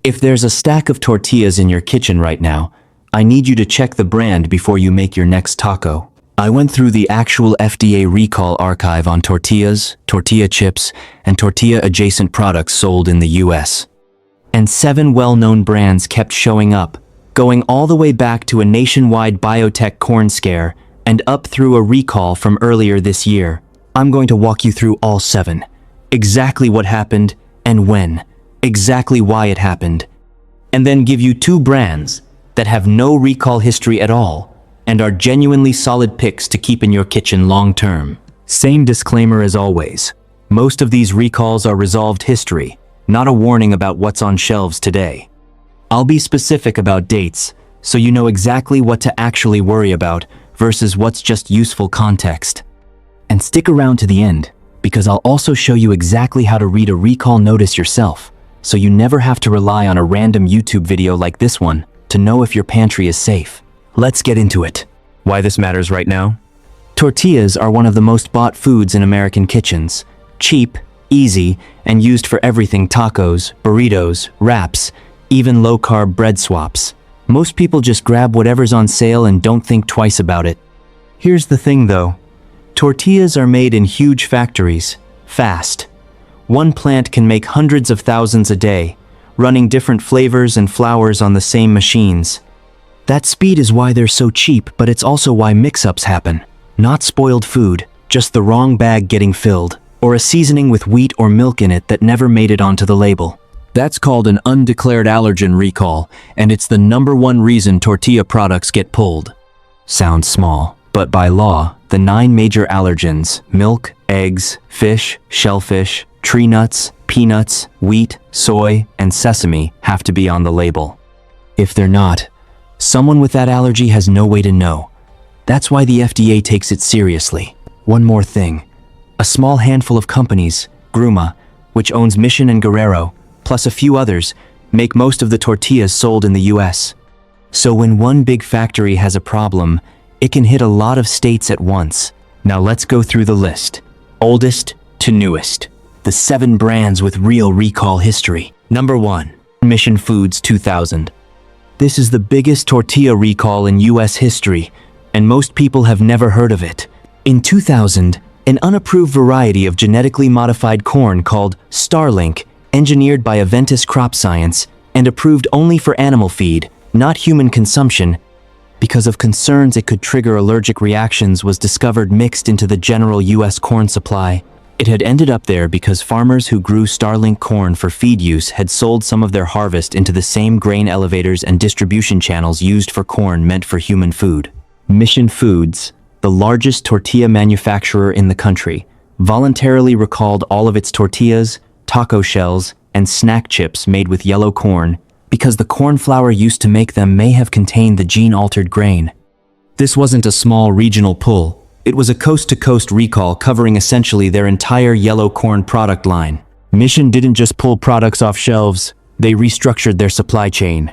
If there's a stack of tortillas in your kitchen right now, I need you to check the brand before you make your next taco. I went through the actual FDA recall archive on tortillas, tortilla chips, and tortilla-adjacent products sold in the US. And 7 well-known brands kept showing up, going all the way back to a nationwide biotech corn scare and up through a recall from earlier this year. I'm going to walk you through all 7. Exactly what happened and when. Exactly why it happened. And then give you 2 brands that have no recall history at all and are genuinely solid picks to keep in your kitchen long term. Same disclaimer as always. Most of these recalls are resolved history, not a warning about what's on shelves today. I'll be specific about dates, so you know exactly what to actually worry about versus what's just useful context. And stick around to the end, because I'll also show you exactly how to read a recall notice yourself, so you never have to rely on a random YouTube video like this one to know if your pantry is safe. Let's get into it. Why this matters right now? Tortillas are one of the most bought foods in American kitchens. Cheap, easy, and used for everything: tacos, burritos, wraps, even low-carb bread swaps. Most people just grab whatever's on sale and don't think twice about it. Here's the thing though. Tortillas are made in huge factories, fast. One plant can make hundreds of thousands a day, running different flavors and flours on the same machines. That speed is why they're so cheap, but it's also why mix-ups happen. Not spoiled food, just the wrong bag getting filled, or a seasoning with wheat or milk in it that never made it onto the label. That's called an undeclared-allergen recall, and it's the #1 reason tortilla products get pulled. Sounds small, but by law, the 9 major allergens, milk, eggs, fish, shellfish, tree nuts, peanuts, wheat, soy, and sesame, have to be on the label. If they're not, someone with that allergy has no way to know. That's why the FDA takes it seriously. One more thing. A small handful of companies, Gruma, which owns Mission and Guerrero, plus a few others, make most of the tortillas sold in the US. So when one big factory has a problem, it can hit a lot of states at once. Now let's go through the list. Oldest to newest. The 7 brands with real recall history. Number 1. Mission Foods 2000. This is the biggest tortilla recall in US history, and most people have never heard of it. In 2000, an unapproved variety of genetically modified corn called StarLink, engineered by Aventis Crop Science and approved only for animal feed, not human consumption, because of concerns it could trigger allergic reactions, was discovered mixed into the general US corn supply. It had ended up there because farmers who grew StarLink corn for feed use had sold some of their harvest into the same grain elevators and distribution channels used for corn meant for human food. Mission Foods, the largest tortilla manufacturer in the country, voluntarily recalled all of its tortillas, taco shells, and snack chips made with yellow corn because the corn flour used to make them may have contained the gene-altered grain. This wasn't a small regional pull. It was a coast-to-coast recall covering essentially their entire yellow corn product line. Mission didn't just pull products off shelves, they restructured their supply chain.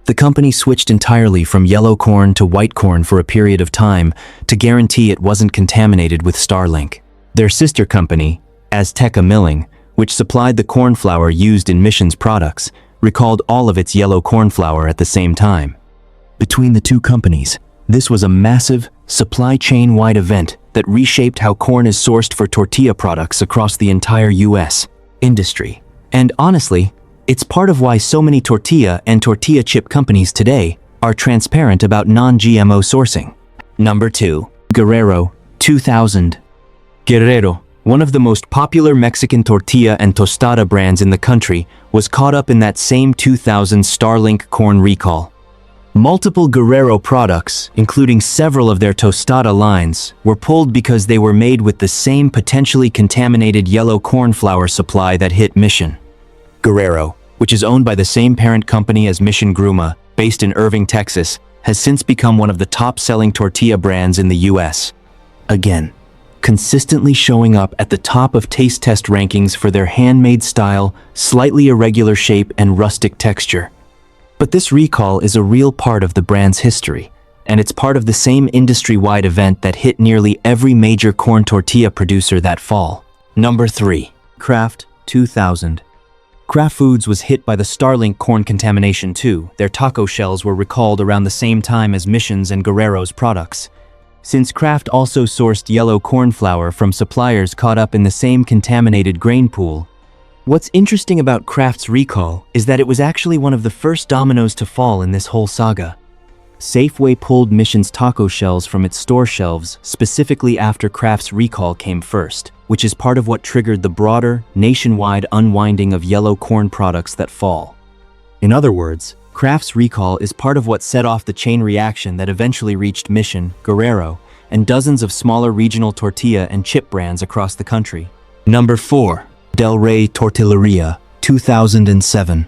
The company switched entirely from yellow corn to white corn for a period of time to guarantee it wasn't contaminated with StarLink. Their sister company, Azteca Milling, which supplied the corn flour used in Mission's products, recalled all of its yellow corn flour at the same time. Between the 2 companies, this was a massive, supply chain-wide event that reshaped how corn is sourced for tortilla products across the entire US industry. And honestly, it's part of why so many tortilla and tortilla chip companies today are transparent about non-GMO sourcing. Number 2. Guerrero, 2000. Guerrero, one of the most popular Mexican tortilla and tostada brands in the country, was caught up in that same 2000 StarLink corn recall. Multiple Guerrero products, including several of their tostada lines, were pulled because they were made with the same potentially contaminated yellow corn flour supply that hit Mission. Guerrero, which is owned by the same parent company as Mission Gruma, based in Irving, Texas, has since become one of the top-selling tortilla brands in the US. Again, consistently showing up at the top of taste test rankings for their handmade style, slightly irregular shape, and rustic texture. But this recall is a real part of the brand's history, and it's part of the same industry-wide event that hit nearly every major corn tortilla producer that fall. Number 3. Kraft, 2000. Kraft Foods was hit by the StarLink corn contamination too. Their taco shells were recalled around the same time as Mission's and Guerrero's products. Since Kraft also sourced yellow corn flour from suppliers caught up in the same contaminated grain pool. What's interesting about Kraft's recall is that it was actually one of the first dominoes to fall in this whole saga. Safeway pulled Mission's taco shells from its store shelves specifically after Kraft's recall came first, which is part of what triggered the broader, nationwide unwinding of yellow corn products that fall. In other words, Kraft's recall is part of what set off the chain reaction that eventually reached Mission, Guerrero, and dozens of smaller regional tortilla and chip brands across the country. Number 4. Del Rey Tortilleria, 2007.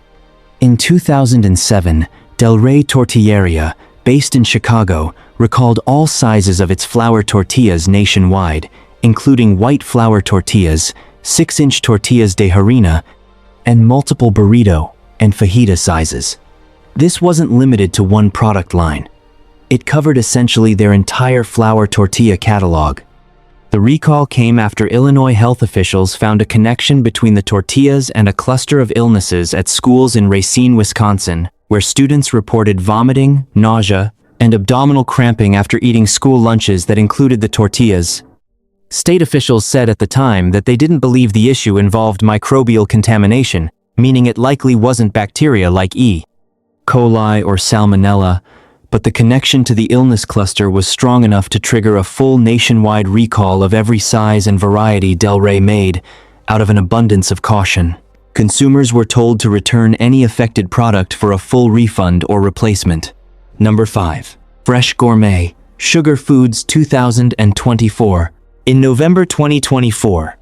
In 2007, Del Rey Tortilleria, based in Chicago, recalled all sizes of its flour tortillas nationwide, including white flour tortillas, 6-inch tortillas de harina, and multiple burrito and fajita sizes. This wasn't limited to one product line. It covered essentially their entire flour tortilla catalog. The recall came after Illinois health officials found a connection between the tortillas and a cluster of illnesses at schools in Racine, Wisconsin, where students reported vomiting, nausea, and abdominal cramping after eating school lunches that included the tortillas. State officials said at the time that they didn't believe the issue involved microbial contamination, meaning it likely wasn't bacteria like E. coli or salmonella, but the connection to the illness cluster was strong enough to trigger a full nationwide recall of every size and variety Del Rey made, out of an abundance of caution. Consumers were told to return any affected product for a full refund or replacement. Number 5. Fresh Gourmet, Sugar Foods 2024. In November 2024,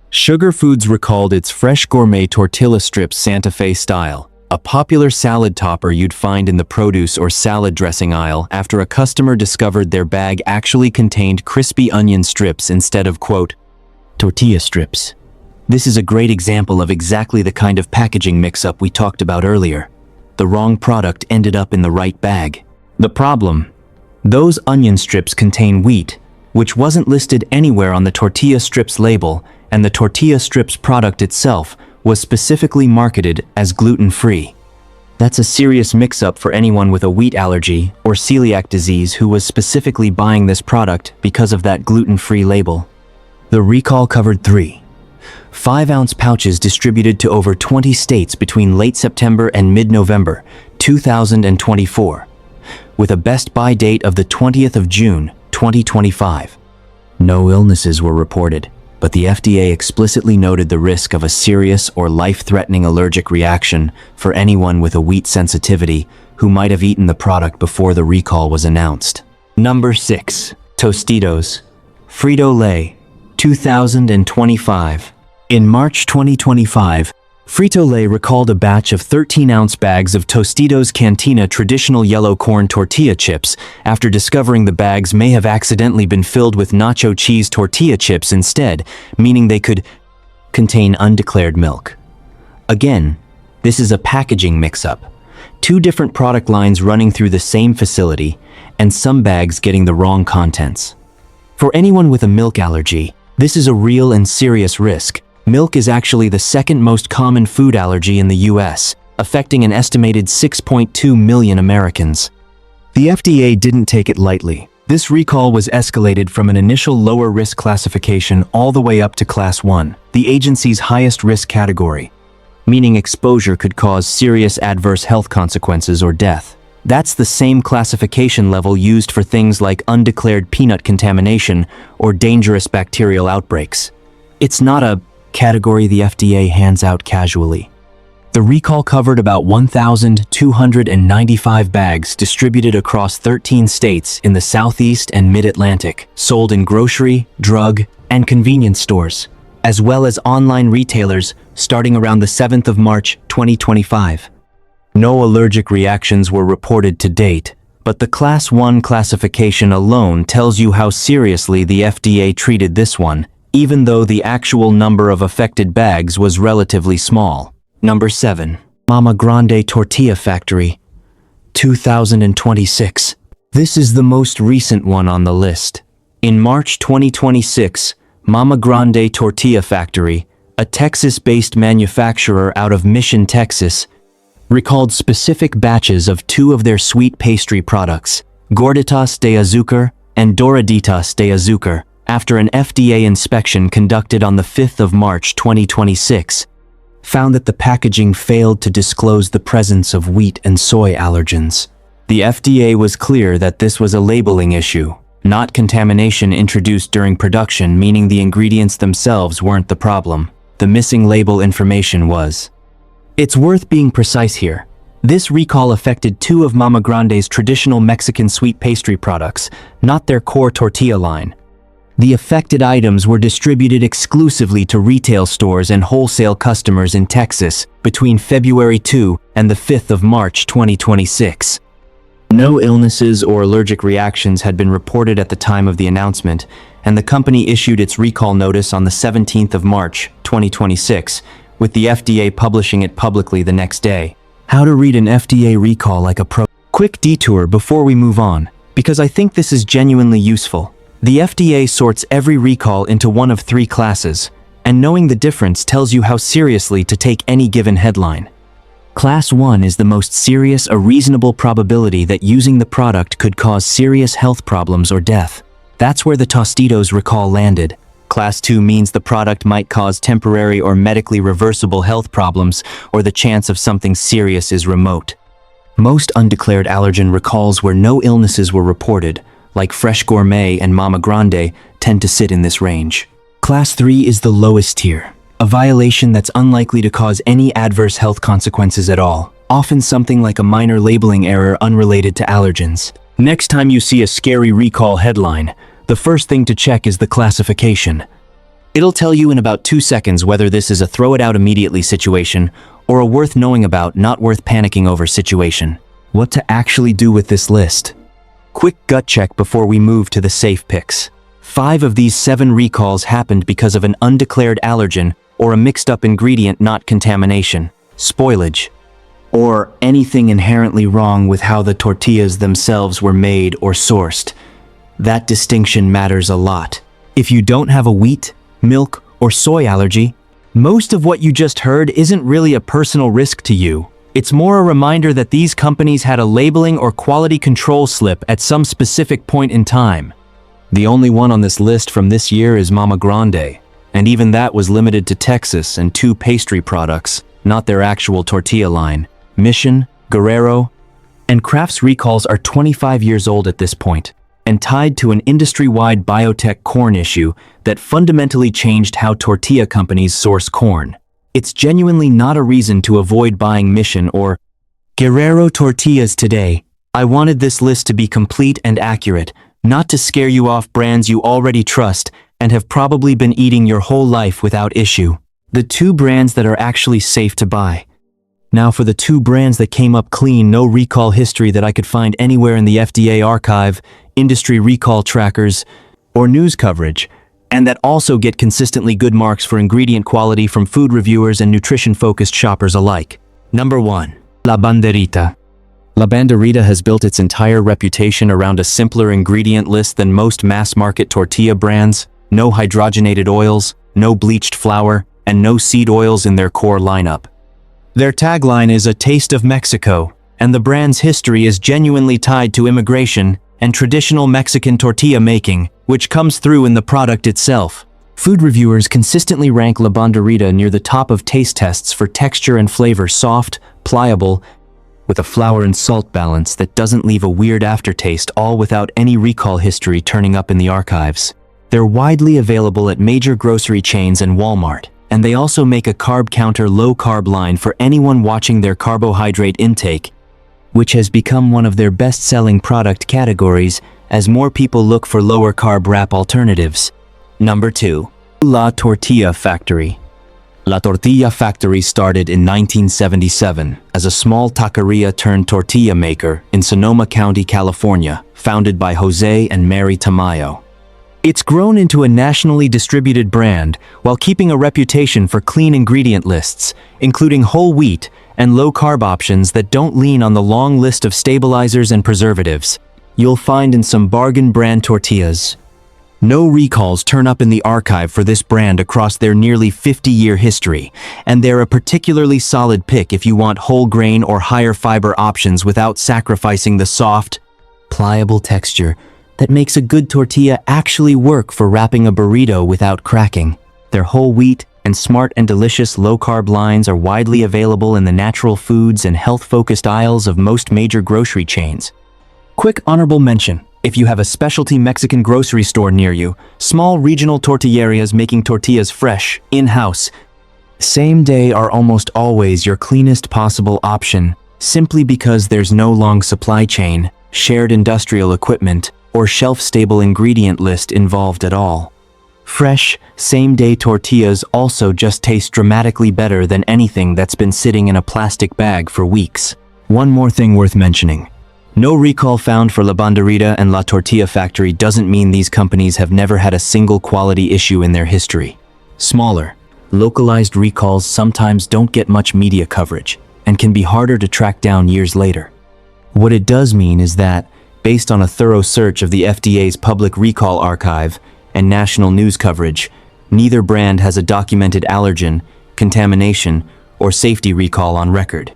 Sugar Foods recalled its Fresh Gourmet Tortilla Strips Santa Fe style, a popular salad topper you'd find in the produce or salad dressing aisle after a customer discovered their bag actually contained crispy onion strips instead of, quote, tortilla strips. This is a great example of exactly the kind of packaging mix-up we talked about earlier. The wrong product ended up in the right bag. The problem? Those onion strips contain wheat, which wasn't listed anywhere on the tortilla strips label, and the tortilla strips product itself was specifically marketed as gluten-free. That's a serious mix-up for anyone with a wheat allergy or celiac disease who was specifically buying this product because of that gluten-free label. The recall covered 3 5-ounce pouches distributed to over 20 states between late September and mid-November 2024, with a best buy date of the 20th of June 2025. No illnesses were reported, but the FDA explicitly noted the risk of a serious or life-threatening allergic reaction for anyone with a wheat sensitivity who might have eaten the product before the recall was announced. Number 6. Tostitos, Frito-Lay, 2025. In March 2025, Frito-Lay recalled a batch of 13-ounce bags of Tostitos Cantina traditional yellow corn tortilla chips after discovering the bags may have accidentally been filled with nacho cheese tortilla chips instead, meaning they could contain undeclared milk. Again, this is a packaging mix-up. 2 different product lines running through the same facility, and some bags getting the wrong contents. For anyone with a milk allergy, this is a real and serious risk. Milk is actually the second most common food allergy in the US, affecting an estimated 6.2 million Americans. The FDA didn't take it lightly. This recall was escalated from an initial lower risk classification all the way up to Class 1, the agency's highest risk category, meaning exposure could cause serious adverse health consequences or death. That's the same classification level used for things like undeclared peanut contamination or dangerous bacterial outbreaks. It's not a category the FDA hands out casually. The recall covered about 1,295 bags distributed across 13 states in the Southeast and Mid-Atlantic, sold in grocery, drug, and convenience stores, as well as online retailers starting around the 7th of March 2025. No allergic reactions were reported to date, but the Class 1 classification alone tells you how seriously the FDA treated this one, even though the actual number of affected bags was relatively small. Number 7. Mama Grande Tortilla Factory, 2026. This is the most recent one on the list. In March 2026, Mama Grande Tortilla Factory, a a Texas-based manufacturer out of Mission, Texas, recalled specific batches of two of their sweet pastry products, Gorditas de Azúcar and Doraditas de Azúcar, after an FDA inspection conducted on the 5th of March 2026, found that the packaging failed to disclose the presence of wheat and soy allergens. The FDA was clear that this was a labeling issue, not contamination introduced during production, meaning the ingredients themselves weren't the problem. The missing label information was. It's worth being precise here. This recall affected two of Mama Grande's traditional Mexican sweet pastry products, not their core tortilla line. The affected items were distributed exclusively to retail stores and wholesale customers in Texas between February 2 and the 5th of March 2026. No illnesses or allergic reactions had been reported at the time of the announcement, and the company issued its recall notice on the 17th of March 2026, with the FDA publishing it publicly the next day. How to read an FDA recall like a pro. Quick detour before we move on, because I think this is genuinely useful. The FDA sorts every recall into one of three classes, and knowing the difference tells you how seriously to take any given headline. Class 1 is the most serious, a reasonable probability that using the product could cause serious health problems or death. That's where the Tostitos recall landed. Class 2 means the product might cause temporary or medically reversible health problems, or the chance of something serious is remote. Most undeclared allergen recalls where no illnesses were reported, like Fresh Gourmet and Mama Grande, tend to sit in this range. Class 3 is the lowest tier, a violation that's unlikely to cause any adverse health consequences at all, often something like a minor labeling error unrelated to allergens. Next time you see a scary recall headline, the first thing to check is the classification. It'll tell you in about 2 seconds whether this is a throw it out immediately situation or a worth knowing about, not worth panicking over situation. What to actually do with this list? Quick gut check before we move to the safe picks. 5 of these 7 recalls happened because of an undeclared allergen or a mixed-up ingredient, not contamination, spoilage, or anything inherently wrong with how the tortillas themselves were made or sourced. That distinction matters a lot. If you don't have a wheat, milk, or soy allergy, most of what you just heard isn't really a personal risk to you. It's more a reminder that these companies had a labeling or quality control slip at some specific point in time. The only one on this list from this year is Mama Grande, and even that was limited to Texas and 2 pastry products, not their actual tortilla line. Mission, Guerrero, and Kraft's recalls are 25 years old at this point, and tied to an industry-wide biotech corn issue that fundamentally changed how tortilla companies source corn. It's genuinely not a reason to avoid buying Mission or Guerrero tortillas today. I wanted this list to be complete and accurate, not to scare you off brands you already trust and have probably been eating your whole life without issue. The 2 brands that are actually safe to buy. Now for the 2 brands that came up clean, no recall history that I could find anywhere in the FDA archive, industry recall trackers, or news coverage, and that also get consistently good marks for ingredient quality from food reviewers and nutrition-focused shoppers alike. Number 1. La Banderita. La Banderita has built its entire reputation around a simpler ingredient list than most mass-market tortilla brands. No hydrogenated oils, no bleached flour, and no seed oils in their core lineup. Their tagline is "A Taste of Mexico," and the brand's history is genuinely tied to immigration and traditional Mexican tortilla making, which comes through in the product itself. Food reviewers consistently rank La Banderita near the top of taste tests for texture and flavor, soft, pliable, with a flour and salt balance that doesn't leave a weird aftertaste, all without any recall history turning up in the archives. They're widely available at major grocery chains and Walmart, and they also make a carb counter low-carb line for anyone watching their carbohydrate intake, which has become one of their best-selling product categories as more people look for lower-carb wrap alternatives. Number 2. La Tortilla Factory. La Tortilla Factory started in 1977 as a small taqueria turned tortilla maker in Sonoma County, California, founded by Jose and Mary Tamayo. It's grown into a nationally distributed brand while keeping a reputation for clean ingredient lists, including whole wheat and low-carb options that don't lean on the long list of stabilizers and preservatives you'll find in some bargain brand tortillas. No recalls turn up in the archive for this brand across their nearly 50-year history, and they're a particularly solid pick if you want whole grain or higher fiber options without sacrificing the soft, pliable texture that makes a good tortilla actually work for wrapping a burrito without cracking. Their whole wheat and smart and delicious low-carb lines are widely available in the natural foods and health-focused aisles of most major grocery chains. Quick honorable mention: if you have a specialty Mexican grocery store near you, small regional tortillerias making tortillas fresh, in-house, same day are almost always your cleanest possible option, simply because there's no long supply chain, shared industrial equipment, or shelf-stable ingredient list involved at all. Fresh, same-day tortillas also just taste dramatically better than anything that's been sitting in a plastic bag for weeks. One more thing worth mentioning. No recall found for La Banderita and La Tortilla Factory doesn't mean these companies have never had a single quality issue in their history. Smaller, localized recalls sometimes don't get much media coverage and can be harder to track down years later. What it does mean is that, based on a thorough search of the FDA's public recall archive and national news coverage, neither brand has a documented allergen, contamination, or safety recall on record.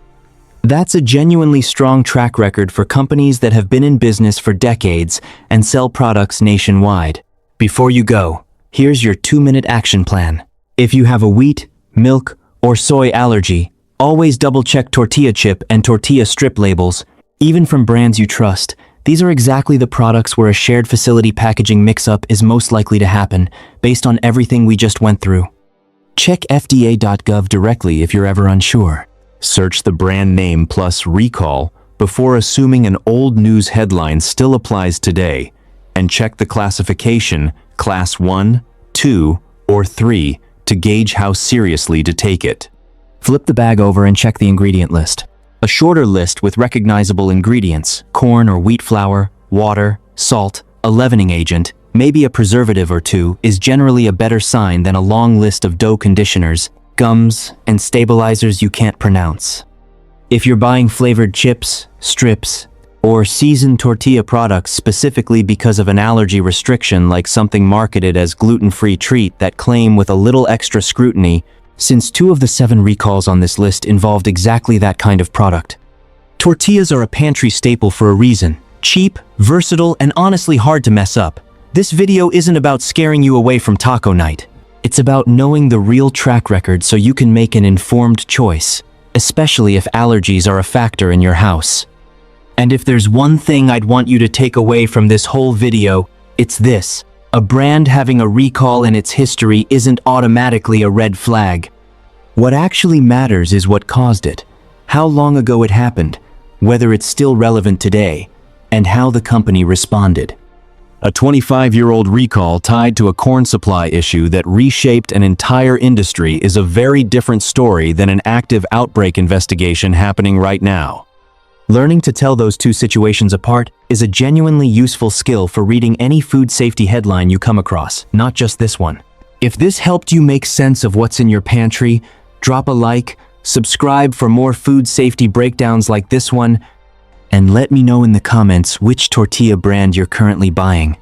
That's a genuinely strong track record for companies that have been in business for decades and sell products nationwide. Before you go, here's your 2-minute action plan. If you have a wheat, milk, or soy allergy, always double-check tortilla chip and tortilla strip labels, even from brands you trust. These are exactly the products where a shared facility packaging mix-up is most likely to happen, based on everything we just went through. Check FDA.gov directly if you're ever unsure. Search the brand name plus recall before assuming an old news headline still applies today, and check the classification, Class 1, 2, or 3, to gauge how seriously to take it. Flip the bag over and check the ingredient list. A shorter list with recognizable ingredients, corn or wheat flour, water, salt, a leavening agent, maybe a preservative or two, is generally a better sign than a long list of dough conditioners, gums, and stabilizers you can't pronounce. If you're buying flavored chips, strips, or seasoned tortilla products specifically because of an allergy restriction like something marketed as gluten-free treat that claim with a little extra scrutiny, since 2 of the 7 recalls on this list involved exactly that kind of product. Tortillas are a pantry staple for a reason. Cheap, versatile, and honestly hard to mess up. This video isn't about scaring you away from taco night. It's about knowing the real track record so you can make an informed choice, especially if allergies are a factor in your house. And if there's one thing I'd want you to take away from this whole video, it's this: a brand having a recall in its history isn't automatically a red flag. What actually matters is what caused it, how long ago it happened, whether it's still relevant today, and how the company responded. A 25-year-old recall tied to a corn supply issue that reshaped an entire industry is a very different story than an active outbreak investigation happening right now. Learning to tell those two situations apart is a genuinely useful skill for reading any food safety headline you come across, not just this one. If this helped you make sense of what's in your pantry, drop a like, subscribe for more food safety breakdowns like this one, and let me know in the comments which tortilla brand you're currently buying.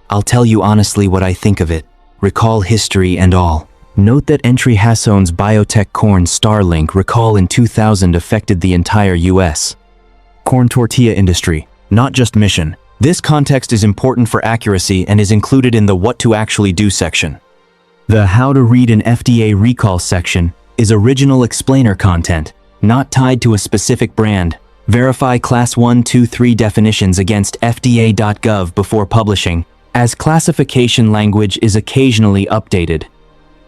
I'll tell you honestly what I think of it, recall history and all. Note that Entry Hasson's biotech corn StarLink recall in 2000 affected the entire US. Corn tortilla industry, not just mission. This context is important for accuracy and is included in the What to Actually Do section. The How to Read an FDA Recall section is original explainer content, not tied to a specific brand. Verify Class 1, 2, 3 definitions against FDA.gov before publishing, as classification language is occasionally updated.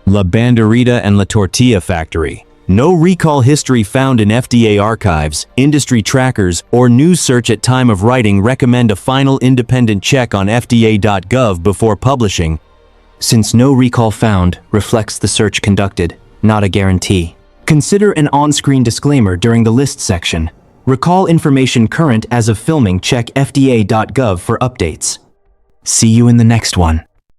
La Banderita and La Tortilla Factory. No recall history found in FDA archives, industry trackers, or news search at time of writing. Recommend a final independent check on FDA.gov before publishing, since no recall found reflects the search conducted, not a guarantee. Consider an on-screen disclaimer during the list section. Recall information current as of filming. Check FDA.gov for updates. See you in the next one.